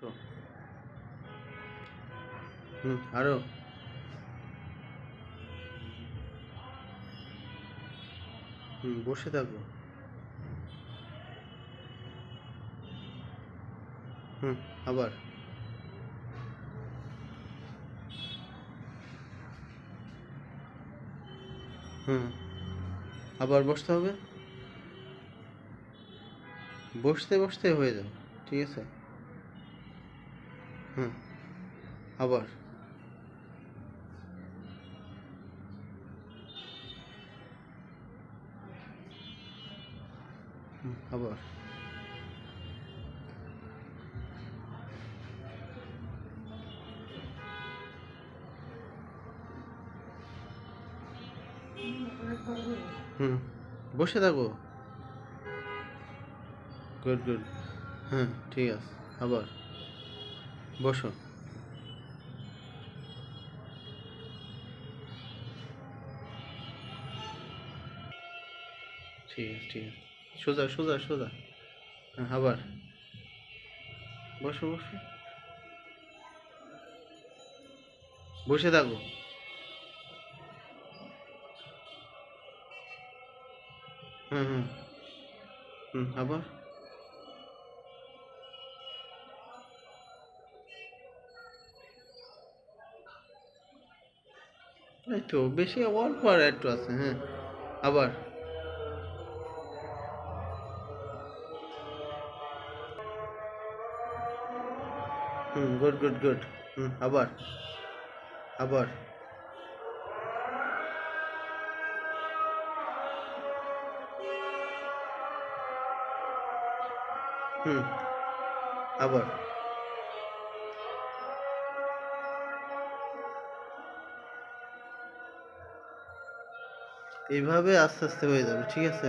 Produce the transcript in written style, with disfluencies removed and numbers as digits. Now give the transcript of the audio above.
বসো। আরো। বসে থাকো। আবার। আবার বসতে হবে। বসতে বসতে হয়ে যাবে, ঠিক আছে। আবার। আবার। বসে থাকো। Good good. ঠিক আছে। আবার বসো। ঠিক আছে, ঠিক আছে। সোজা সোজা সোজা। আবার বসো বসো। বসে থাকো। হুম আবার। এই তো বেশি অল্প আর একটু আছে। আবার। Good good good. আবার। আবার। আবার। এইভাবে আস্তে আস্তে হয়ে যাবে, ঠিক আছে।